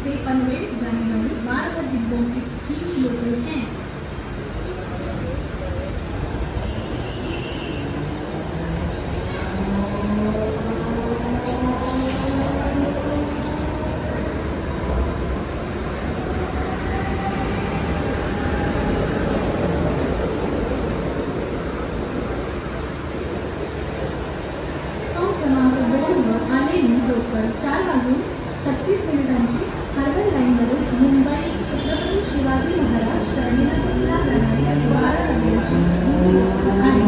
से पनवेल जाने वाली बार डिब्बों की लोकल हैं। क्रमांक 2 आलेली लोकल 4:36 हार्बर लाईनवरून मुंबई छत्रपती शिवाजी महाराज टर्मिनसला जाणारी 12 डब्यांची आणि